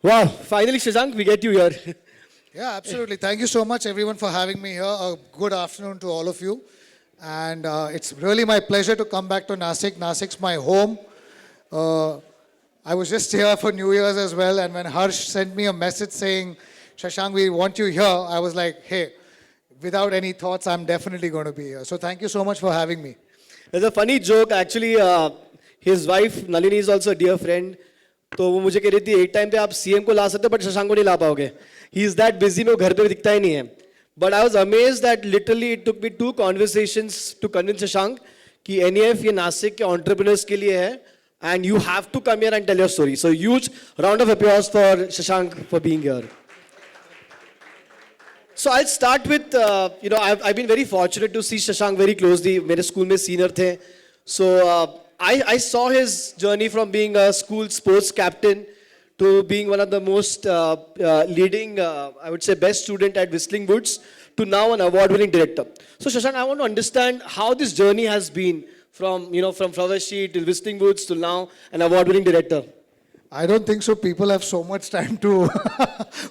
Wow, finally, Shashank, we get you here. Yeah, absolutely. Thank you so much, everyone, for having me here. A good afternoon to all of you. And it's really my pleasure to come back to Nasik. Nasik's my home. Uh, I was just here for New Year's as well. And when Harsh sent me a message saying, Shashank, we want you here, I was like, hey, without any thoughts, I'm definitely going to be here. So thank you so much for having me. There's a funny joke, actually, his wife, Nalini, is also a dear friend. तो वो मुझे कह रही थी एक time पे आप CM को ला सकते हो बट शशांक को नहीं ला पाओगे ही इज दैट बिजी में वो घर पे दिखता ही नहीं है but I was amazed that literally it took me two conversations to convince Shashank कि एनईएफ ये नासिक के एंटरप्रेन्योर्स के लिए है and you have to come here and tell your story so huge round of applause for Shashank for being here So I'll start with, I've been very fortunate to see Shashank very closely. मेरे school में senior थे. So I saw his journey from being a school sports captain to being one of the most leading, I would say, best student at Whistling Woods to now an award-winning director. So Shashank, I want to understand how this journey has been from Flower Sheet to Whistling Woods to now an award-winning director. I don't think so. People have so much time to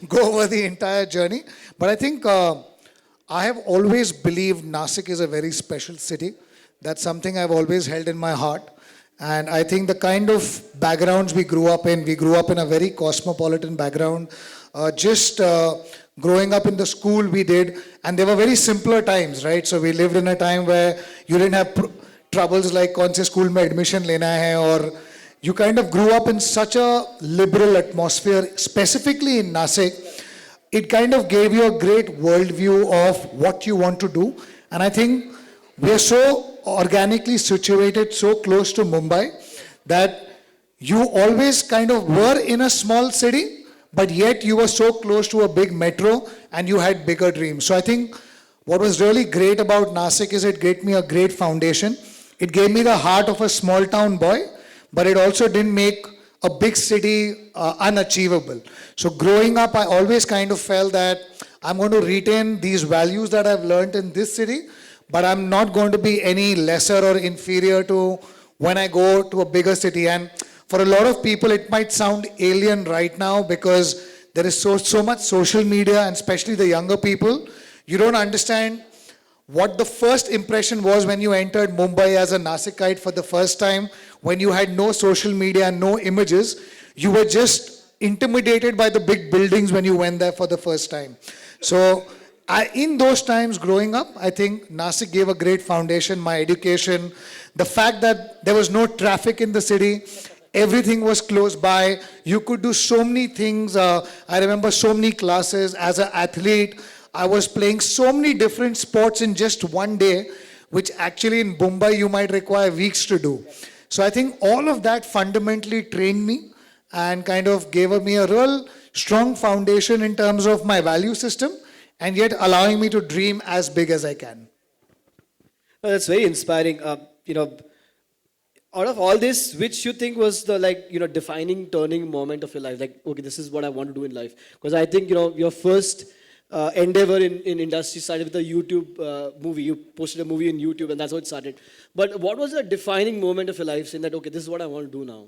go over the entire journey. But I think I have always believed Nasik is a very special city. That's something I've always held in my heart. And I think the kind of backgrounds we grew up in a very cosmopolitan background. Growing up in the school we did, and they were very simpler times, right? So we lived in a time where you didn't have troubles like kaun se school mein admission lena hai, or you kind of grew up in such a liberal atmosphere, specifically in Nasik. It kind of gave you a great worldview of what you want to do. And I think we are so organically situated, so close to Mumbai, that you always kind of were in a small city, but yet you were so close to a big metro and you had bigger dreams. So I think what was really great about Nasik is it gave me a great foundation. It gave me the heart of a small town boy, but it also didn't make a big city unachievable. So growing up, I always kind of felt that I'm going to retain these values that I've learned in this city, but I'm not going to be any lesser or inferior to when I go to a bigger city. And for a lot of people, it might sound alien right now because there is so much social media, and especially the younger people. You don't understand what the first impression was when you entered Mumbai as a Nasikite for the first time, when you had no social media, no images. You were just intimidated by the big buildings when you went there for the first time. So in those times growing up, I think Nasik gave a great foundation, my education, the fact that there was no traffic in the city, everything was close by, you could do so many things. I remember so many classes as an athlete. I was playing so many different sports in just one day, which actually in Mumbai you might require weeks to do. So I think all of that fundamentally trained me and kind of gave me a real strong foundation in terms of my value system, and yet allowing me to dream as big as I can. Well, that's very inspiring. Out of all this, which you think was the defining turning moment of your life? Like, okay, this is what I want to do in life. Because I think your first endeavor in industry started with a YouTube movie. You posted a movie on YouTube, and that's how it started. But what was the defining moment of your life, saying that okay, this is what I want to do now?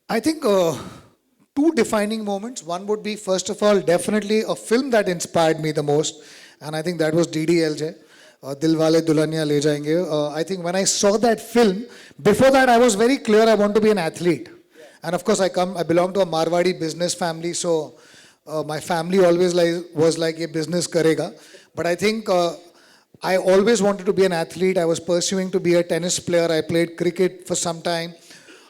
I think two defining moments. One would be, first of all, definitely a film that inspired me the most, and I think that was DDLJ. Dilwale Dulhania Le Jayenge. I think when I saw that film, before that I was very clear I want to be an athlete. And of course I belong to a Marwadi business family, so my family always was like, ye business karega. But I think I always wanted to be an athlete. I was pursuing to be a tennis player. I played cricket for some time.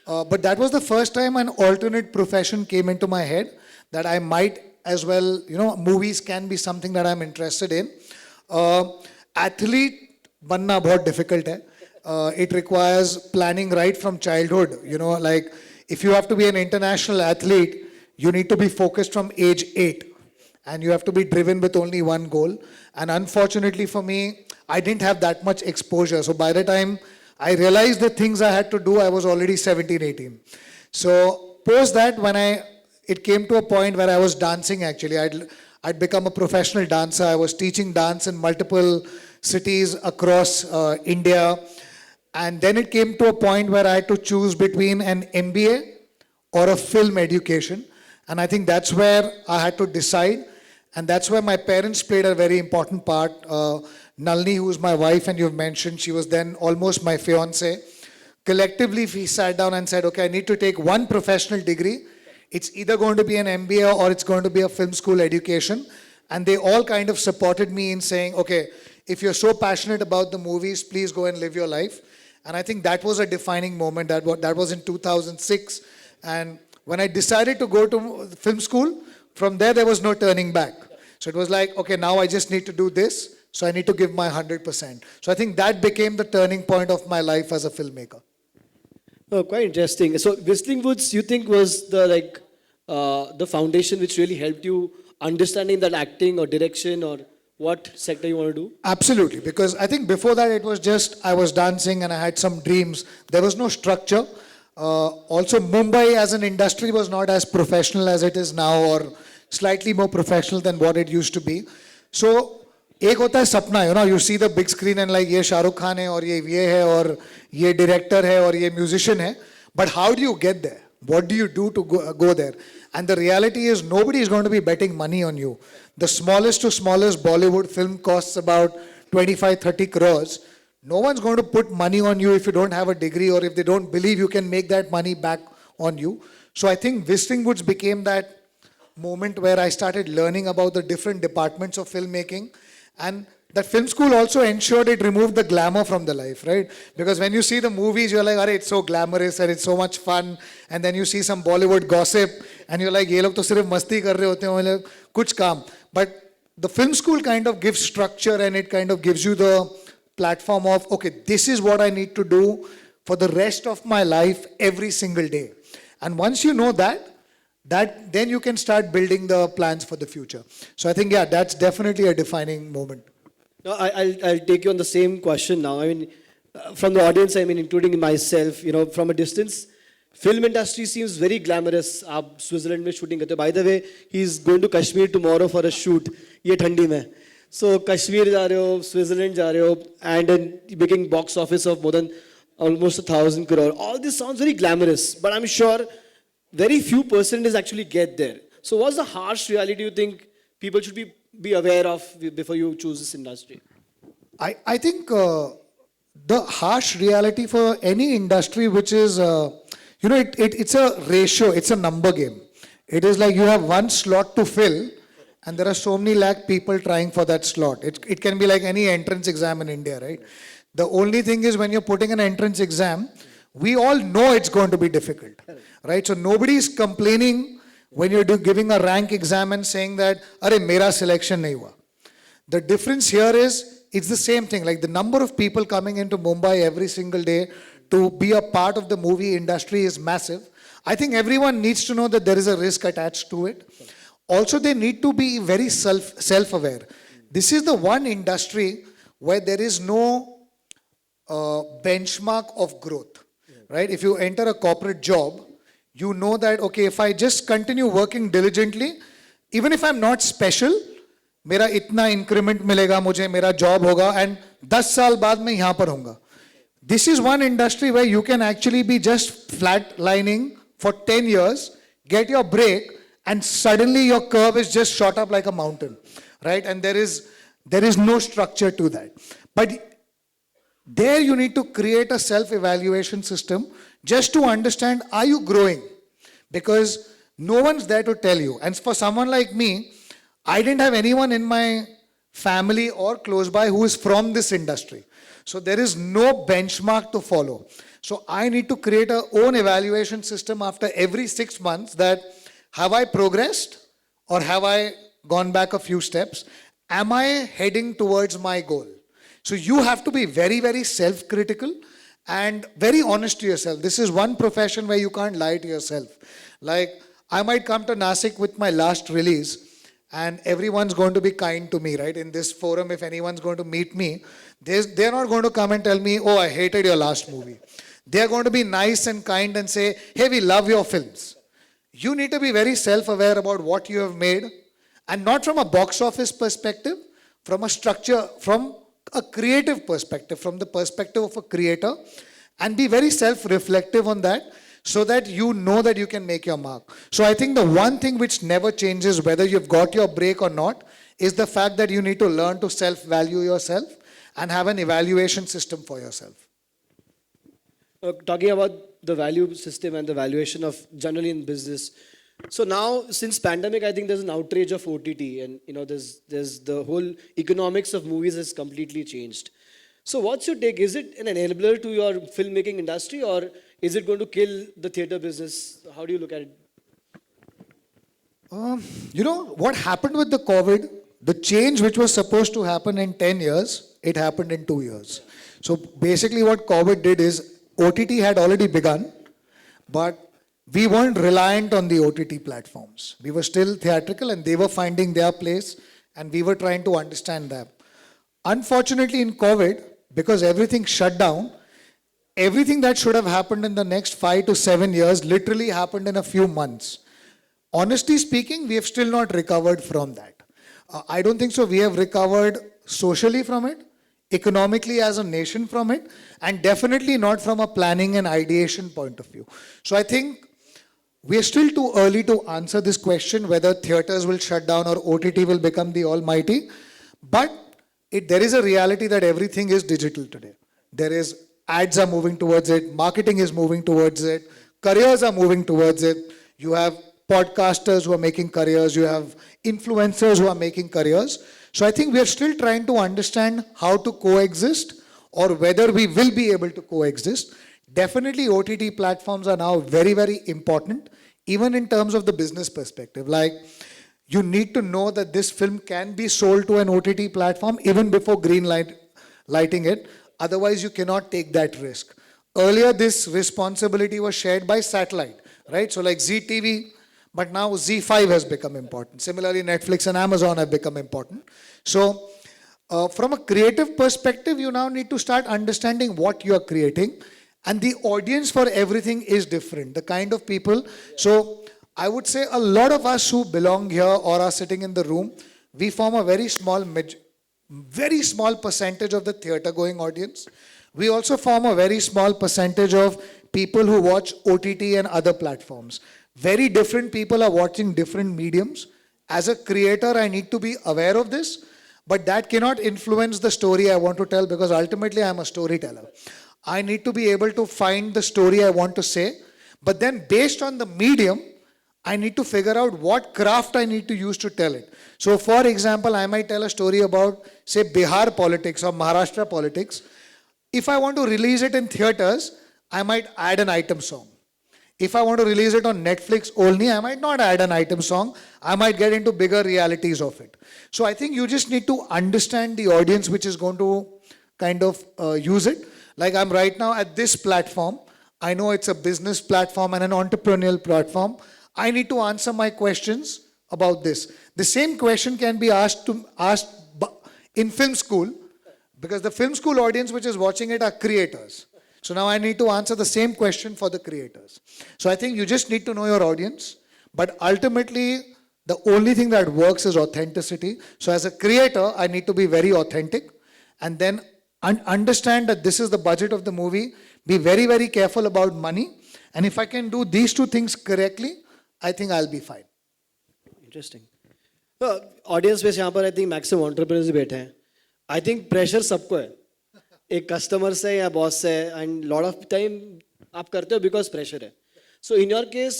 But that was the first time an alternate profession came into my head, that I might as well, movies can be something that I'm interested in. Athlete banna bahut difficult hai. It requires planning right from childhood. Like if you have to be an international athlete, you need to be focused from age 8, and you have to be driven with only one goal. And unfortunately for me, I didn't have that much exposure. So by the time I realized the things I had to do, I was already 17, 18. So post that, when it came to a point where I was dancing actually. I'd become a professional dancer. I was teaching dance in multiple cities across India. And then it came to a point where I had to choose between an MBA or a film education. And I think that's where I had to decide. And that's where my parents played a very important part. Nalini, who's my wife, and you've mentioned, she was then almost my fiance. Collectively, we sat down and said, okay, I need to take one professional degree. It's either going to be an MBA or it's going to be a film school education. And they all kind of supported me in saying, okay, if you're so passionate about the movies, please go and live your life. And I think that was a defining moment. That was in 2006. And when I decided to go to film school, from there was no turning back. So it was like, okay, now I just need to do this. So I need to give my 100%. So I think that became the turning point of my life as a filmmaker. Oh, quite interesting. So Whistling Woods, you think was the foundation which really helped you understanding that acting or direction or what sector you want to do? Absolutely, because I think before that it was just I was dancing and I had some dreams. There was no structure. Also, Mumbai as an industry was not as professional as it is now, or slightly more professional than what it used to be. So, एक होता है सपना, you know, you see the big screen and like ये शाहरुख खान है और ये है और ये director है और ये musician है. But how do you get there? What do you do to go there? And the reality is nobody is going to be betting money on you. The smallest to smallest Bollywood film costs about 25-30 crores. No one's going to put money on you if you don't have a degree or if they don't believe you can make that money back on you. So I think Whistling Woods became that moment where I started learning about the different departments of filmmaking. And that film school also ensured it removed the glamour from the life, right? Because when you see the movies, you're like, it's so glamorous and it's so much fun. And then you see some Bollywood gossip and you're like, ye log to sirf masti kar rahe hote hain, kuch kaam. But the film school kind of gives structure and it kind of gives you the platform of, okay, this is what I need to do for the rest of my life every single day. And once you know that then you can start building the plans for the future. So I think, yeah, that's definitely a defining moment. No, I'll take you on the same question now. I mean, from the audience, I mean, including myself, you know, from a distance, film industry seems very glamorous. आप Switzerland में shooting करते हो. By the way, he's going to Kashmir tomorrow for a shoot. ये ठंडी में. So Kashmir जा रहे हो, Switzerland जा रहे हो, and then making box office of more than almost 1,000 crore. All this sounds very glamorous, but I'm sure very few percentages actually get there. So what's the harsh reality you think people should be aware of before you choose this industry? I think the harsh reality for any industry which is, you know, it's a ratio, it's a number game. It is like you have one slot to fill and there are so many lakh people trying for that slot. It can be like any entrance exam in India, right? The only thing is when you're putting an entrance exam, we all know it's going to be difficult, right? So nobody is complaining when you're giving a rank exam and saying that, "Arey, mera selection nahi hua." The difference here is it's the same thing. Like the number of people coming into Mumbai every single day to be a part of the movie industry is massive. I think everyone needs to know that there is a risk attached to it. Also, they need to be very self-aware. This is the one industry where there is no benchmark of growth. Right? If you enter a corporate job, you know that, okay, if I just continue working diligently, even if I'm not special, मेरा इतना increment मिलेगा मुझे, मेरा job होगा, and 10 साल बाद मैं यहाँ पर होऊंगा. This is one industry where you can actually be just flatlining for 10 years, get your break, and suddenly your curve is just shot up like a mountain, right? And there is no structure to that. But there you need to create a self-evaluation system just to understand, are you growing? Because no one's there to tell you. And for someone like me, I didn't have anyone in my family or close by who is from this industry. So there is no benchmark to follow. So I need to create a own evaluation system after every 6 months that have I progressed or have I gone back a few steps? Am I heading towards my goal? So you have to be very, very self-critical and very honest to yourself. This is one profession where you can't lie to yourself. Like, I might come to Nasik with my last release and everyone's going to be kind to me, right? In this forum, if anyone's going to meet me, they're not going to come and tell me, oh, I hated your last movie. They're going to be nice and kind and say, hey, we love your films. You need to be very self-aware about what you have made, and not from a box office perspective, from a structure, from a creative perspective, from the perspective of a creator, and be very self-reflective on that. so that you know that you can make your mark. So I think the one thing which never changes, whether you've got your break or not, is the fact that you need to learn to self-value yourself and have an evaluation system for yourself. Talking about the value system and the valuation of generally in business. So now, since pandemic, I think there's an outrage of OTT, and there's the whole economics of movies has completely changed. So what's your take? Is it an enabler to your filmmaking industry, or is it going to kill the theater business? How do you look at it? What happened with the COVID, the change which was supposed to happen in 10 years, it happened in 2 years. So basically what COVID did is OTT had already begun, but we weren't reliant on the OTT platforms. We were still theatrical and they were finding their place and we were trying to understand them. Unfortunately in COVID, because everything shut down, everything that should have happened in the next 5 to 7 years literally happened in a few months. Honestly speaking, we have still not recovered from that. I don't think so. We have recovered socially from it, economically as a nation from it, and definitely not from a planning and ideation point of view. So I think we are still too early to answer this question whether theaters will shut down or OTT will become the almighty. But there is a reality that everything is digital today. There is ads are moving towards it, marketing is moving towards it, careers are moving towards it. You have podcasters who are making careers, you have influencers who are making careers. So I think we are still trying to understand how to coexist or whether we will be able to coexist. Definitely OTT platforms are now very, very important, even in terms of the business perspective. Like, you need to know that this film can be sold to an OTT platform even before lighting it. Otherwise, you cannot take that risk. Earlier, this responsibility was shared by satellite, right? So like ZTV, but now Z5 has become important. Similarly, Netflix and Amazon have become important. So from a creative perspective, you now need to start understanding what you are creating. And the audience for everything is different. The kind of people. So I would say a lot of us who belong here or are sitting in the room, we form a very small percentage of the theater going audience. We also form a very small percentage of people who watch OTT and other platforms. Very different people are watching different mediums. As a creator, I need to be aware of this, but that cannot influence the story I want to tell because ultimately I'm a storyteller. I need to be able to find the story I want to say, but then based on the medium, I need to figure out what craft I need to use to tell it. So for example, I might tell a story about, say, Bihar politics or Maharashtra politics. If I want to release it in theaters, I might add an item song. If I want to release it on Netflix only, I might not add an item song. I might get into bigger realities of it. So I think you just need to understand the audience which is going to kind of use it. Like I'm right now at this platform. I know it's a business platform and an entrepreneurial platform. I need to answer my questions about this. The same question can be asked in film school because the film school audience which is watching it are creators. So now I need to answer the same question for the creators. So I think you just need to know your audience, but ultimately the only thing that works is authenticity. So as a creator, I need to be very authentic and then understand that this is the budget of the movie. Be very, very careful about money. And if I can do these two things correctly, I think I'll be fine. Interesting. Audience में यहाँ पर I think maximum entrepreneurs बैठे हैं. I think pressure सबको है. एक customer से या बॉस से एंड लॉट ऑफ टाइम आप करते हो बिकॉज प्रेशर है सो इन योर केस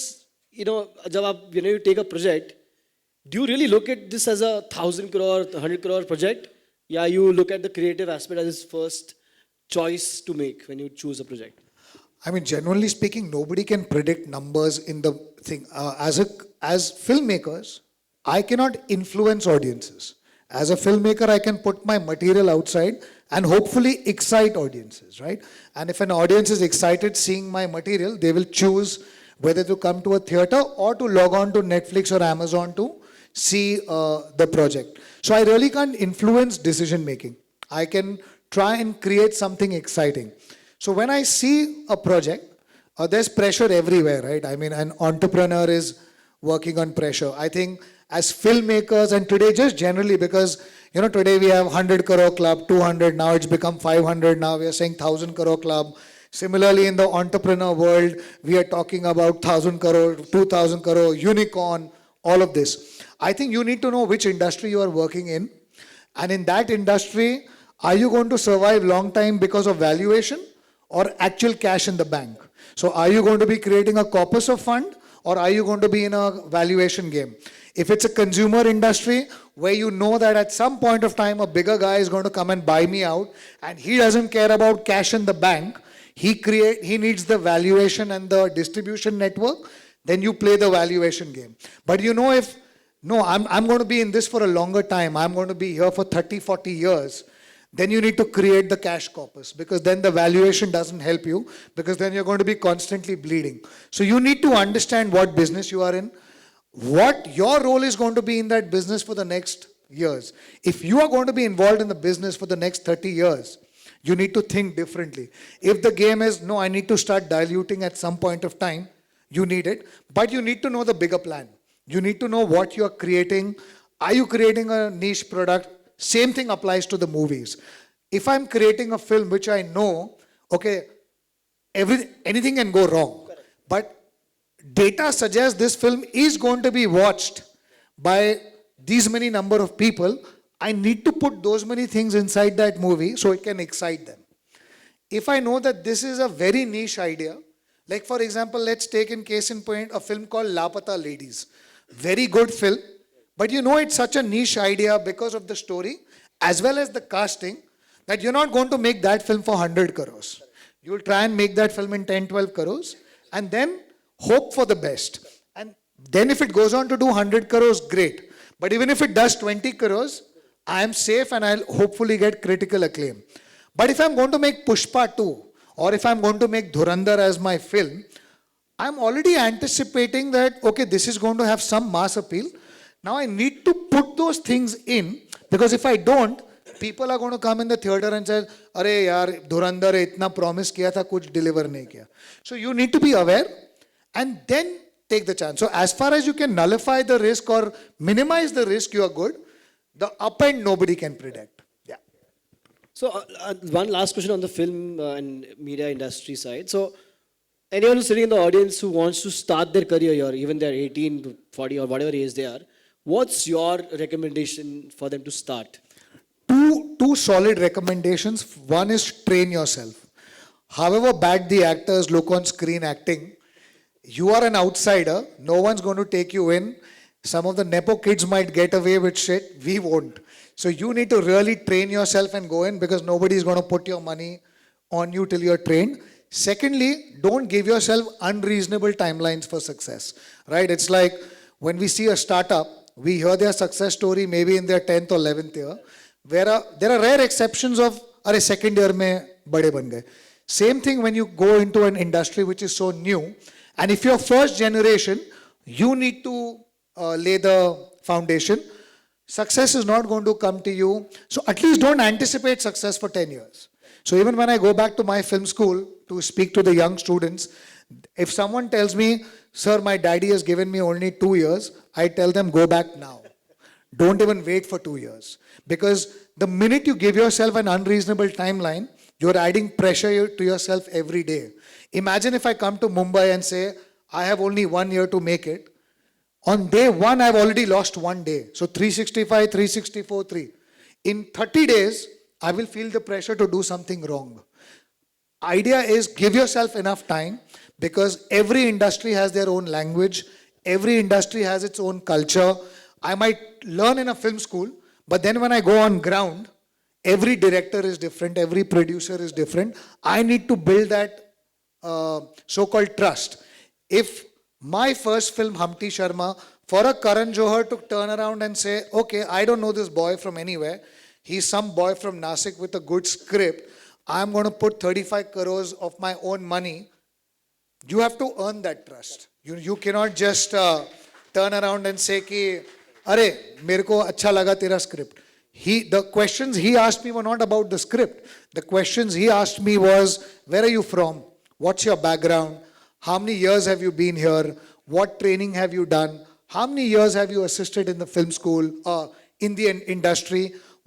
जब आप you take a project do you really look at this as a 1,000 crore 100 crore project या you look at the creative aspect as is first choice to make when you choose a project? I mean, generally speaking, nobody can predict numbers in the thing. As filmmakers, I cannot influence audiences. As a filmmaker, I can put my material outside and hopefully excite audiences, right? And if an audience is excited seeing my material, they will choose whether to come to a theater or to log on to Netflix or Amazon to see the project. So I really can't influence decision making. I can try and create something exciting. So when I see a project, there's pressure everywhere, right? I mean, an entrepreneur is working on pressure. I think as filmmakers and today just generally because today we have 100 crore club, 200, now it's become 500, now we are saying 1,000 crore club, Similarly, in the entrepreneur world, we are talking about 1,000 crore, 2,000 crore, unicorn, all of this. I think you need to know which industry you are working in. And in that industry, are you going to survive long time because of valuation or actual cash in the bank? So are you going to be creating a corpus of fund or are you going to be in a valuation game? If it's a consumer industry where you know that at some point of time a bigger guy is going to come and buy me out and he doesn't care about cash in the bank, he needs the valuation and the distribution network, then you play the valuation game. But you know, if no, I'm going to be in this for a longer time, I'm going to be here for 30, 40 years, then you need to create the cash corpus, because then the valuation doesn't help you, because then you're going to be constantly bleeding. So you need to understand what business you are in, what your role is going to be in that business for the next years. If you are going to be involved in the business for the next 30 years, you need to think differently. If the game is, no, I need to start diluting at some point of time, you need it. But you need to know the bigger plan. You need to know what you're creating. Are you creating a niche product? Same thing applies to the movies. If I'm creating a film which I know, okay, anything can go wrong. But data suggests this film is going to be watched by these many number of people. I need to put those many things inside that movie so it can excite them. If I know that this is a very niche idea, like for example, let's take in case in point a film called Lapata Ladies. Very good film, but you know it's such a niche idea because of the story as well as the casting that you're not going to make that film for 100 crores. You'll try and make that film in 10, 12 crores and then hope for the best. And then if it goes on to do 100 crores, great. But even if it does 20 crores, I am safe and I'll hopefully get critical acclaim. But if I'm going to make Pushpa 2 or if I'm going to make Dhurandhar as my film, I'm already anticipating that, okay, this is going to have some mass appeal. Now I need to put those things in, because if I don't, people are going to come in the theater and say, "Arey yaar, Dhurandhar itna promise kiya tha, kuch deliver nahi kiya." So you need to be aware and then take the chance. So as far as you can nullify the risk or minimize the risk, you are good. The up end nobody can predict. Yeah. So one last question on the film and media industry side. So anyone who's sitting in the audience who wants to start their career here, even they're 18 to 40 or whatever age they are, what's your recommendation for them to start? Two solid recommendations. One is train yourself. However bad the actors look on screen acting, you are an outsider. No one's going to take you in. Some of the Nepo kids might get away with shit. We won't. So you need to really train yourself and go in, because nobody is going to put your money on you till you're trained. Secondly, don't give yourself unreasonable timelines for success. Right? It's like when we see a startup, we hear their success story maybe in their 10th or 11th year. There are rare exceptions of, "Arey, second year mein bade ban gaye." Same thing when you go into an industry which is so new. And if you're first generation, you need to lay the foundation. Success is not going to come to you. So at least don't anticipate success for 10 years. So even when I go back to my film school to speak to the young students, if someone tells me, "Sir, my daddy has given me only 2 years," I tell them, go back now. Don't even wait for 2 years. Because the minute you give yourself an unreasonable timeline, you're adding pressure to yourself every day. Imagine if I come to Mumbai and say, I have only 1 year to make it. On day 1, I've already lost 1 day. So 365, 364, 3. In 30 days, I will feel the pressure to do something wrong. Idea is give yourself enough time, because every industry has their own language. Every industry has its own culture. I might learn in a film school, but then when I go on ground, every director is different, every producer is different. I need to build that so-called trust. If my first film, Humpty Sharma, for a Karan Johar to turn around and say, "Okay, I don't know this boy from anywhere. He's some boy from Nasik with a good script. I'm going to put 35 crores of my own money." You have to earn that trust. You cannot just turn around and say, ki, "Arey, mereko acha laga tera script." The questions he asked me were not about the script. The questions he asked me was, "Where are you from? What's your background? How many years have you been here? What training have you done? How many years have you assisted in the film school, in the industry?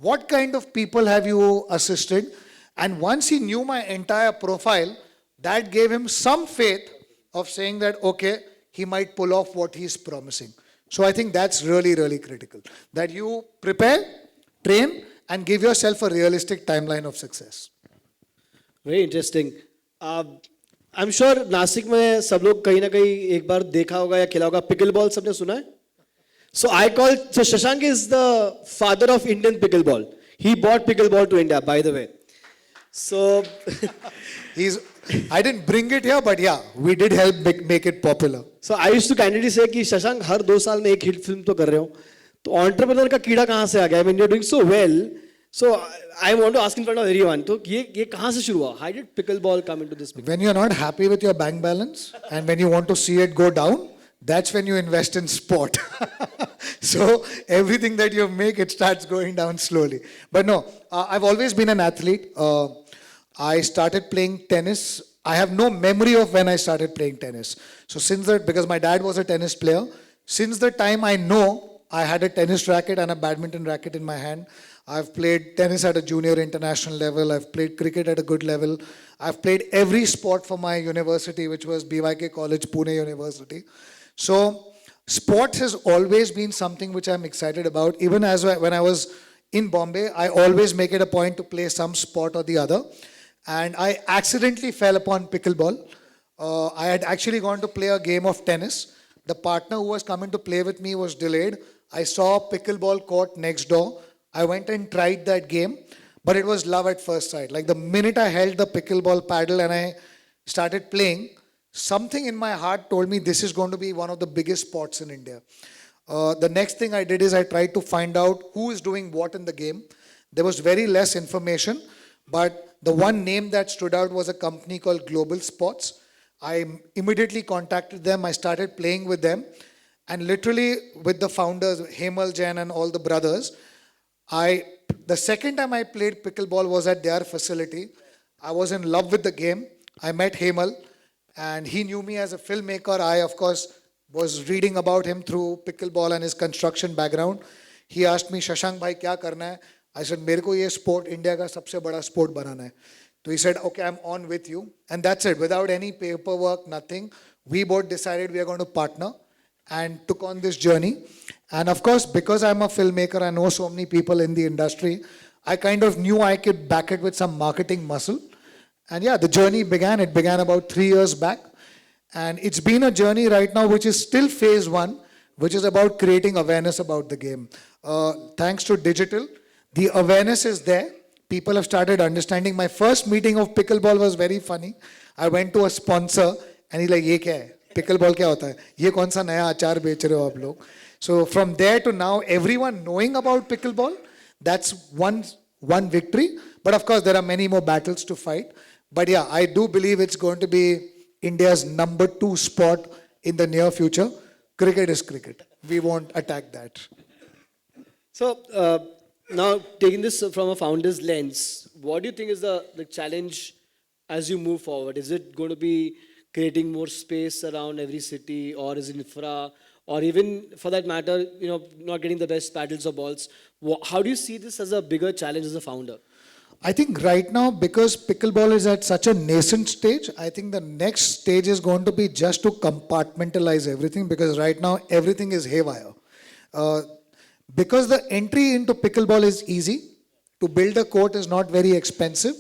What kind of people have you assisted?" And once he knew my entire profile, that gave him some faith of saying that, okay, he might pull off what he's promising. So I think that's really, really critical. That you prepare, train, and give yourself a realistic timeline of success. Very interesting. I am sure Nashik में सब लोग कहीं ना कहीं एक बार देखा होगा या खेला होगा. पिकल बॉल सबने सुना है? So I call, so Shashank is the father of Indian pickleball. He bought pickleball to India, by the way. So I didn't bring it here, but yeah, we did help make it popular. So I used to candidly say कि शशांक हर 2 साल में एक hit film तो कर रहे हो, तो entrepreneur का कीड़ा कहाँ से आ गया? I mean you are doing so well. So I want to ask in front of everyone. तो ये कहाँ से शुरू हुआ? How did pickleball come into this picture? When you're not happy with your bank balance and when you want to see it go down, that's when you invest in sport. So everything that you make, it starts going down slowly. But no, I've always been an athlete. I started playing tennis. I have no memory of when I started playing tennis. So since that, because my dad was a tennis player, since the time I know, I had a tennis racket and a badminton racket in my hand. I've played tennis at a junior international level. I've played cricket at a good level. I've played every sport for my university, which was BYK College, Pune University. So sports has always been something which I'm excited about. Even when I was in Bombay, I always make it a point to play some sport or the other. And I accidentally fell upon pickleball. I had actually gone to play a game of tennis. The partner who was coming to play with me was delayed. I saw a pickleball court next door. I went and tried that game, but it was love at first sight. Like the minute I held the pickleball paddle and I started playing, something in my heart told me this is going to be one of the biggest sports in India. The next thing I did is I tried to find out who is doing what in the game. There was very less information, but the one name that stood out was a company called Global Sports. I immediately contacted them. I started playing with them, and literally with the founders, Hemal Jain and all the brothers, the second time I played pickleball was at their facility. I was in love with the game. I met Hemal and he knew me as a filmmaker. I, of course, was reading about him through pickleball and his construction background. He asked me, Shashank bhai, kya karna hai? I said, मेरे को ये sport India का सबसे बड़ा sport बनाना है. So he said, okay, I'm on with you. And that's it. Without any paperwork, nothing. We both decided we are going to partner and took on this journey. And of course, because I'm a filmmaker, I know so many people in the industry, I kind of knew I could back it with some marketing muscle. And yeah, the journey began. It began about 3 years back. And it's been a journey right now, which is still phase 1, which is about creating awareness about the game. Thanks to digital, the awareness is there. People have started understanding. My first meeting of pickleball was very funny. I went to a sponsor and he's like, ये क्या है? Pickleball क्या होता है? ये कौन सा नया अचार बेच रहे हो आप लोग? So from there to now, everyone knowing about pickleball, that's one victory. But of course, there are many more battles to fight. But yeah, I do believe it's going to be India's number 2 sport in the near future. Cricket is cricket. We won't attack that. So now taking this from a founder's lens, what do you think is the challenge as you move forward? Is it going to be creating more space around every city, or is it infra, or even for that matter, not getting the best paddles or balls? How do you see this as a bigger challenge as a founder? I think right now, because pickleball is at such a nascent stage, I think the next stage is going to be just to compartmentalize everything, because right now everything is haywire. Because the entry into pickleball is easy, to build a court is not very expensive.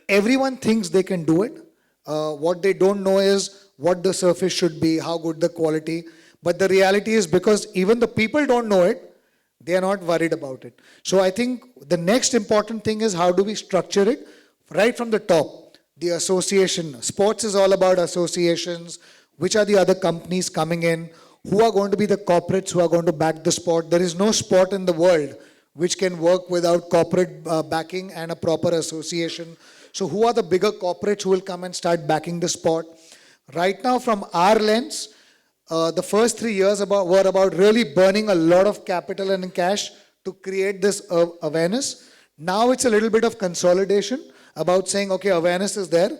Everyone thinks they can do it. What they don't know is what the surface should be, how good the quality. But the reality is, because even the people don't know it, they are not worried about it. So I think the next important thing is how do we structure it right from the top. The association. Sports is all about associations. Which are the other companies coming in? Who are going to be the corporates who are going to back the sport? There is no sport in the world which can work without corporate backing and a proper association. So who are the bigger corporates who will come and start backing the sport? Right now, from our lens, the first 3 years were about really burning a lot of capital and cash to create this awareness. Now it's a little bit of consolidation about saying, okay, awareness is there.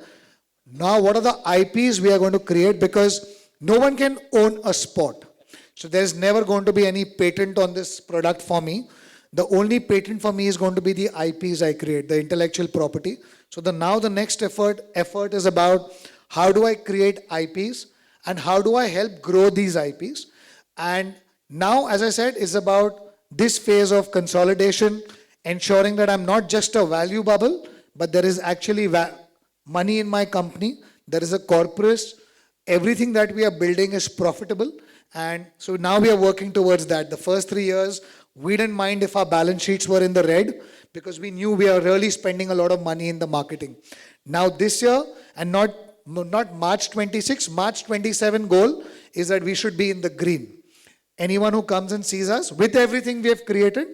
Now what are the IPs we are going to create? Because no one can own a sport. So there's never going to be any patent on this product for me. The only patent for me is going to be the IPs I create, the intellectual property. So now the next effort is about how do I create IPs and how do I help grow these IPs. And now, as I said, is about this phase of consolidation, ensuring that I'm not just a value bubble, but there is actually money in my company. There is a corpus. Everything that we are building is profitable. And so now we are working towards that. The first 3 years, we didn't mind if our balance sheets were in the red because we knew we are really spending a lot of money in the marketing. Now this year, and not March 26, March 27 goal is that we should be in the green. Anyone who comes and sees us, with everything we have created,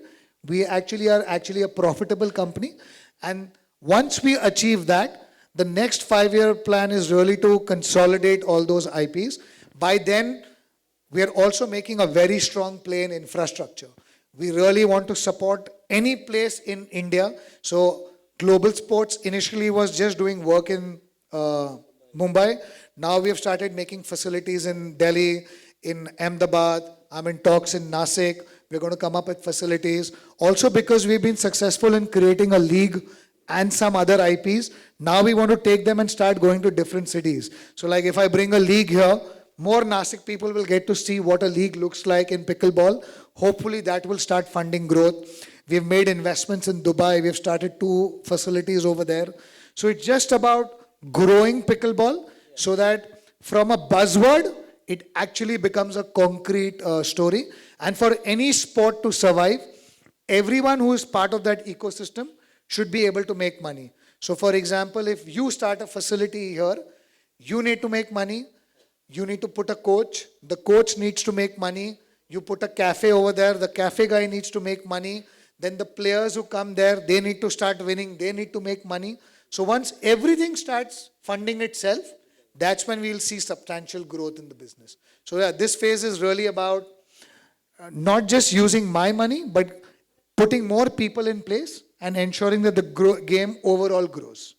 we actually are a profitable company. And once we achieve that, the next 5-year plan is really to consolidate all those IPs. By then, we are also making a very strong play in infrastructure. We really want to support any place in India. So Global Sports initially was just doing work in Mumbai. Now we have started making facilities in Delhi, in Ahmedabad. I'm in talks in Nasik. We're going to come up with facilities. Also because we've been successful in creating a league and some other IPs, now we want to take them and start going to different cities. So like if I bring a league here, more Nasik people will get to see what a league looks like in pickleball. Hopefully that will start funding growth. We've made investments in Dubai. We've started 2 facilities over there. So it's just about growing pickleball so that from a buzzword, it actually becomes a concrete story. And for any sport to survive, everyone who is part of that ecosystem should be able to make money. So for example, if you start a facility here, you need to make money. You need to put a coach. The coach needs to make money. You put a cafe over there. The cafe guy needs to make money. Then the players who come there, they need to start winning. They need to make money. So once everything starts funding itself, that's when we'll see substantial growth in the business. So yeah, this phase is really about not just using my money, but putting more people in place and ensuring that the game overall grows.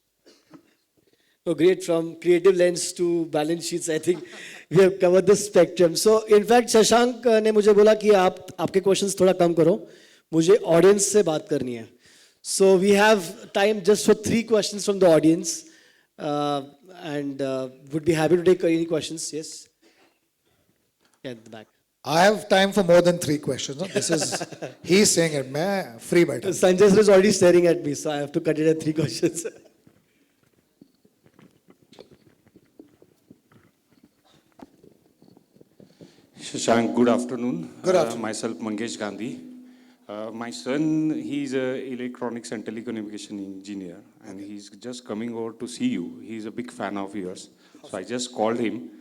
Oh, great. From creative lens to balance sheets, I think we have covered the spectrum. So, in fact, Shashank ने मुझे बोला कि आपके questions थोड़ा कम करो, मुझे audience से बात करनी है. So, we have time just for 3 questions from the audience, and would be happy to take any questions. Yes. Yeah, at the back. I have time for more than 3 questions. No? This is, he's saying it, मैं free बैठा. Sanjay sir is already staring at me, so I have to cut it at 3 questions. Shashank, good afternoon. Good afternoon. Myself, Mangesh Gandhi. My son, he's an electronics and telecommunication engineer, and he's just coming over to see you. He's a big fan of yours. So I just called him,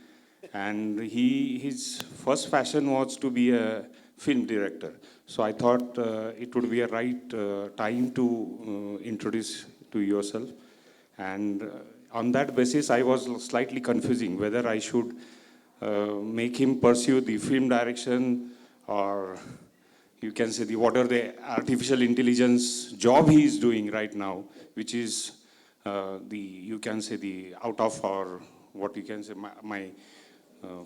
and his first passion was to be a film director. So I thought it would be a right time to introduce to yourself. And on that basis, I was slightly confusing whether I should make him pursue the film direction, or you can say what are the artificial intelligence job he is doing right now, which is you can say the out of our, what you can say, my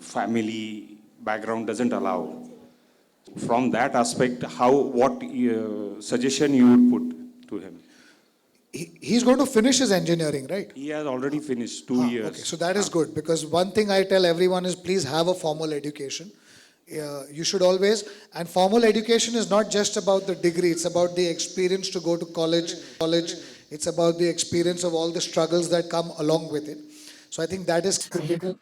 family background doesn't allow. From that aspect, what suggestion you would put to him? He's going to finish his engineering, right? He has already finished 2 years. Okay, so that is good, because one thing I tell everyone is please have a formal education. You should always, and formal education is not just about the degree, it's about the experience to go to college. It's about the experience of all the struggles that come along with it. So I think that is critical.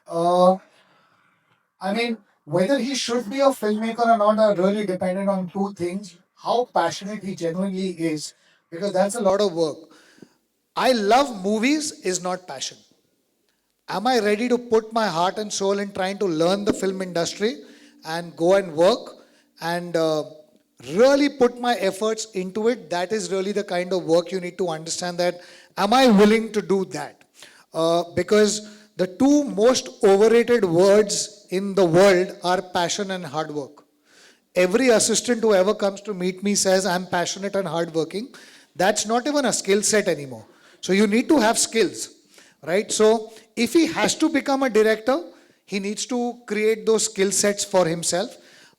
I mean, whether he should be a filmmaker or not are really dependent on 2 things. How passionate he genuinely is, because that's a lot of work. I love movies is not passion. Am I ready to put my heart and soul in trying to learn the film industry and go and work and really put my efforts into it? That is really the kind of work you need to understand, that am I willing to do that? Because the 2 most overrated words in the world are passion and hard work. Every assistant who ever comes to meet me says I'm passionate and hardworking. That's not even a skill set anymore. So you need to have skills, right? So if he has to become a director, he needs to create those skill sets for himself.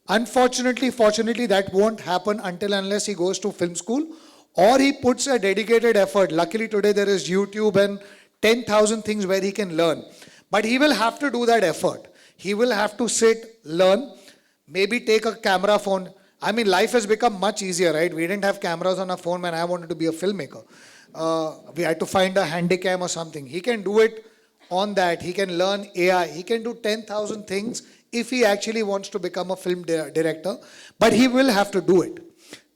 Unfortunately, fortunately, that won't happen until unless he goes to film school or he puts a dedicated effort. Luckily, today there is YouTube and 10,000 things where he can learn. But he will have to do that effort. He will have to sit, learn, maybe take a camera phone. I mean, life has become much easier, right? We didn't have cameras on our phone when I wanted to be a filmmaker. We had to find a handycam or something. He can do it on that. He can learn AI. He can do 10,000 things if he actually wants to become a film director. But he will have to do it.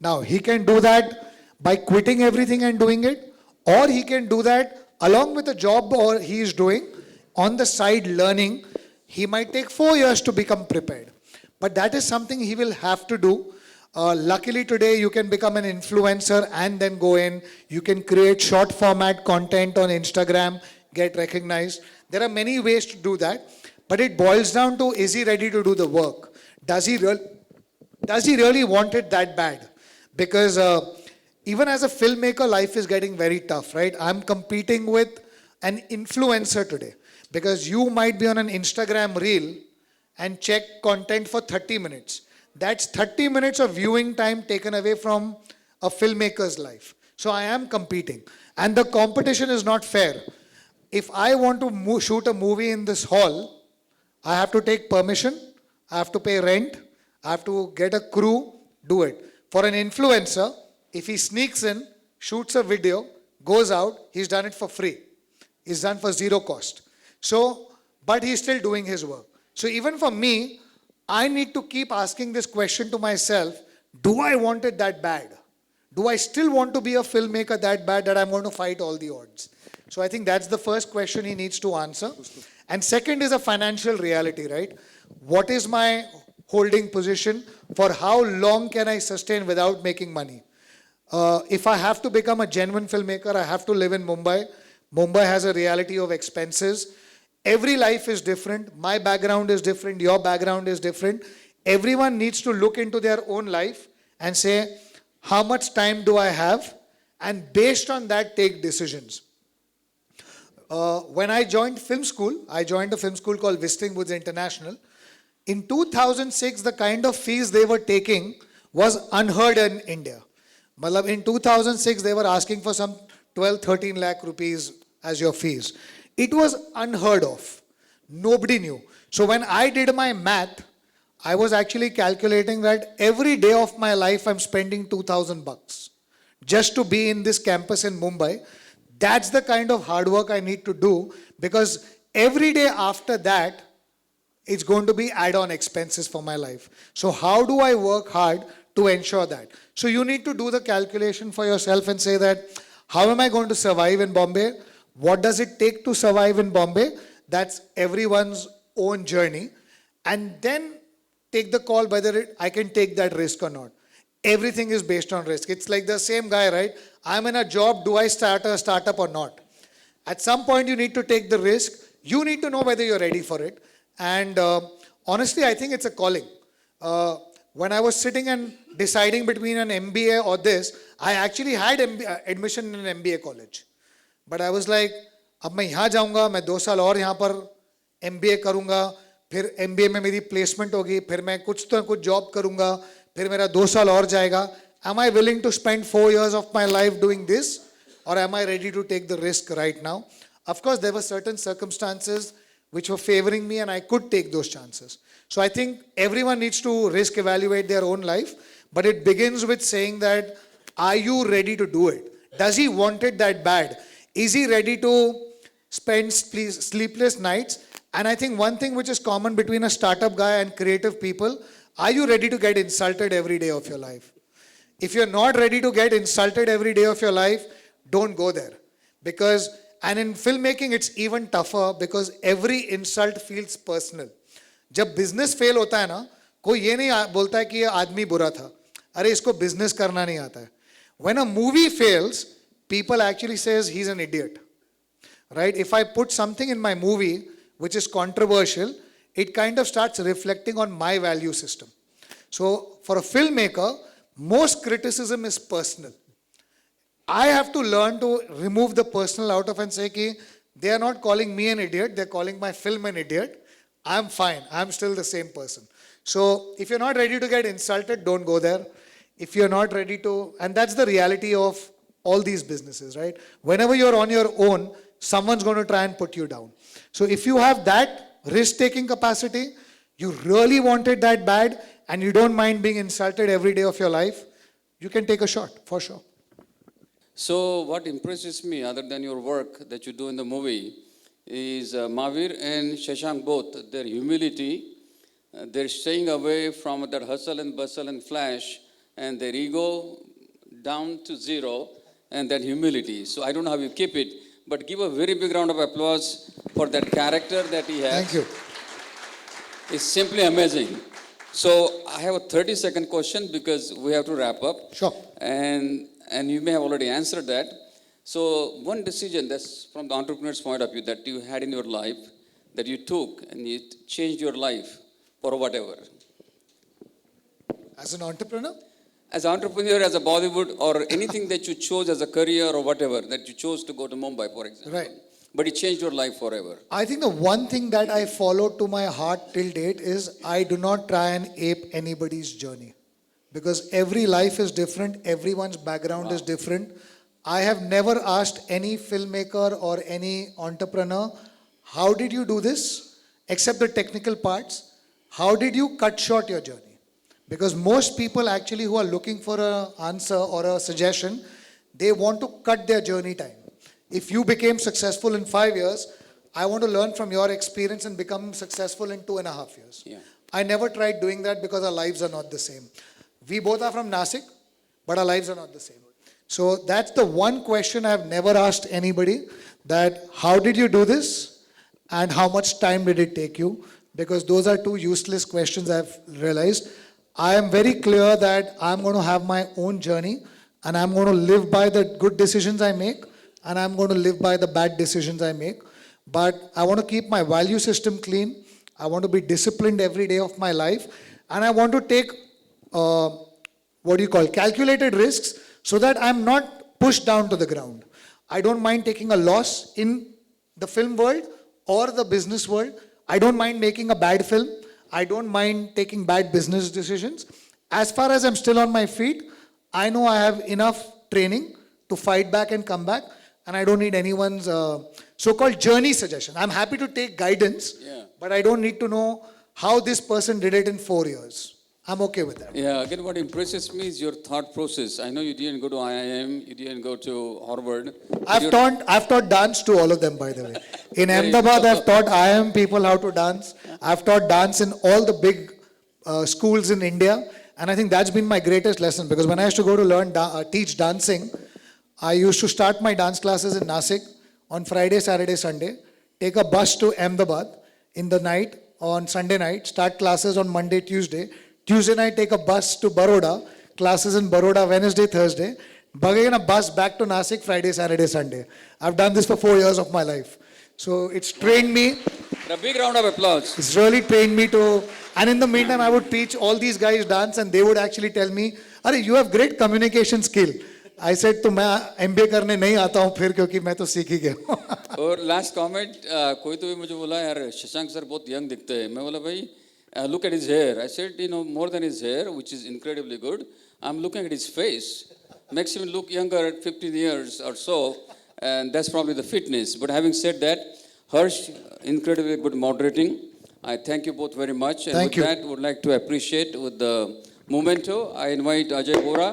Now, he can do that by quitting everything and doing it, or he can do that along with a job or he is doing on the side learning. He might take 4 years to become prepared. But that is something he will have to do. Luckily today you can become an influencer and then go in. You can create short format content on Instagram, get recognized. There are many ways to do that. But it boils down to, is he ready to do the work? Does he really want it that bad? Because even as a filmmaker, life is getting very tough, right? I'm competing with an influencer today. Because you might be on an Instagram reel and check content for 30 minutes. That's 30 minutes of viewing time taken away from a filmmaker's life. So I am competing. And the competition is not fair. If I want to shoot a movie in this hall, I have to take permission, I have to pay rent, I have to get a crew, do it. For an influencer, if he sneaks in, shoots a video, goes out, he's done it for free. He's done for zero cost. So, but he's still doing his work. So even for me, I need to keep asking this question to myself, do I want it that bad? Do I still want to be a filmmaker that bad that I'm going to fight all the odds? So I think that's the first question he needs to answer. And second is a financial reality, right? What is my holding position? For how long can I sustain without making money? If I have to become a genuine filmmaker, I have to live in Mumbai. Mumbai has a reality of expenses. Every life is different. My background is different. Your background is different. Everyone needs to look into their own life and say, how much time do I have? And based on that, take decisions. When I joined film school, I joined a film school called Whistling Woods International. In 2006, the kind of fees they were taking was unheard in India. In 2006, they were asking for some 12, 13 lakh rupees as your fees. It was unheard of. Nobody knew. So when I did my math, I was actually calculating that every day of my life I'm spending 2,000 bucks just to be in this campus in Mumbai. That's the kind of hard work I need to do, because every day after that, it's going to be add-on expenses for my life. So how do I work hard to ensure that? So you need to do the calculation for yourself and say that, how am I going to survive in Bombay? What does it take to survive in Bombay? That's everyone's own journey. And then take the call whether I can take that risk or not. Everything is based on risk. It's like the same guy, right? I'm in a job, do I start a startup or not? At some point you need to take the risk. You need to know whether you're ready for it. And honestly, I think it's a calling. When I was sitting and deciding between an MBA or this, I actually had admission in an MBA college. But I was like, अब मैं यहाँ जाऊँगा, मैं 2 साल और यहाँ पर MBA करूँगा, फिर MBA में मेरी placement होगी, फिर मैं कुछ job करूँगा, फिर मेरा 2 साल और जाएगा. Am I willing to spend 4 years of my life doing this? Or am I ready to take the risk right now? Of course, there were certain circumstances which were favoring me and I could take those chances. So I think everyone needs to risk evaluate their own life. But it begins with saying that, are you ready to do it? Does he want it that bad? Is he ready to spend sleepless nights? And I think one thing which is common between a startup guy and creative people, are you ready to get insulted every day of your life? If you're not ready to get insulted every day of your life, don't go there. And in filmmaking, it's even tougher because every insult feels personal. जब business fail होता है ना, कोई ये नहीं बोलता है कि ये आदमी बुरा था. अरे इसको business करना नहीं आता है. When a movie fails, people actually says he's an idiot. Right? If I put something in my movie which is controversial, it kind of starts reflecting on my value system. So for a filmmaker, most criticism is personal. I have to learn to remove the personal out of and say ki they are not calling me an idiot, they're calling my film an idiot. I'm fine. I'm still the same person. So if you're not ready to get insulted, don't go there. If you're not ready to, and that's the reality of all these businesses, right? Whenever you're on your own, someone's going to try and put you down. So if you have that risk-taking capacity, you really want it that bad, and you don't mind being insulted every day of your life, you can take a shot, for sure. So what impresses me, other than your work that you do in the movie, is Mahavir and Shashank both, their humility, their staying away from that hustle and bustle and flash, and their ego down to zero, and that humility. So I don't know how you keep it, but give a very big round of applause for that character that he has. Thank you. It's simply amazing. So I have a 30-second question because we have to wrap up. Sure. And you may have already answered that. So one decision that's from the entrepreneur's point of view that you had in your life, that you took and it changed your life for whatever. As an entrepreneur, As an entrepreneur, as a Bollywood, or anything that you chose as a career or whatever, that you chose to go to Mumbai, for example. Right. But it changed your life forever. I think the one thing that I follow to my heart till date is I do not try and ape anybody's journey. Because every life is different, everyone's background is different. I have never asked any filmmaker or any entrepreneur, how did you do this? Except the technical parts. How did you cut short your journey? Because most people actually who are looking for an answer or a suggestion, they want to cut their journey time. If you became successful in 5 years, I want to learn from your experience and become successful in 2.5 years. Yeah. I never tried doing that because our lives are not the same. We both are from Nasik, but our lives are not the same. So that's the one question I have never asked anybody, that how did you do this and how much time did it take you? Because those are two useless questions I've realized. I am very clear that I'm going to have my own journey and I'm going to live by the good decisions I make and I'm going to live by the bad decisions I make. But I want to keep my value system clean. I want to be disciplined every day of my life. And I want to take, calculated risks so that I'm not pushed down to the ground. I don't mind taking a loss in the film world or the business world. I don't mind making a bad film. I don't mind taking bad business decisions. As far as I'm still on my feet, I know I have enough training to fight back and come back, and I don't need anyone's so-called journey suggestion. I'm happy to take guidance, but I don't need to know how this person did it in 4 years. I'm okay with that. Yeah, again, what impresses me is your thought process. I know you didn't go to IIM, you didn't go to Harvard. I've taught dance to all of them, by the way. In Ahmedabad, I've taught IIM people how to dance. I've taught dance in all the big schools in India. And I think that's been my greatest lesson, because when I used to go to learn, teach dancing, I used to start my dance classes in Nasik on Friday, Saturday, Sunday, take a bus to Ahmedabad in the night, on Sunday night, start classes on Monday, Tuesday. Tuesday night, take a bus to Baroda, classes in Baroda Wednesday, Thursday. Again a bus back to Nasik Friday, Saturday, Sunday. I've done this for 4 years of my life. So it's trained me. A big round of applause. It's really trained me to, and in the meantime, I would teach all these guys dance and they would actually tell me, "Arey, you have great communication skill." I said, "तो मैं MBA करने नहीं आता हूँ फिर, क्योंकि मैं तो सीख ही गया हूँ." और लास्ट कमेंट, कोई तो भी मुझे बोला यार शशांक सर बहुत यंग दिखते हैं. मैं बोला भाई look at his hair. I said, more than his hair, which is incredibly good, I'm looking at his face. Makes him look younger at 15 years or so, and that's probably the fitness. But having said that, Harsh, incredibly good moderating. I thank you both very much. And Thank with you. that, would like to appreciate with the Memento. I invite Ajay Bora.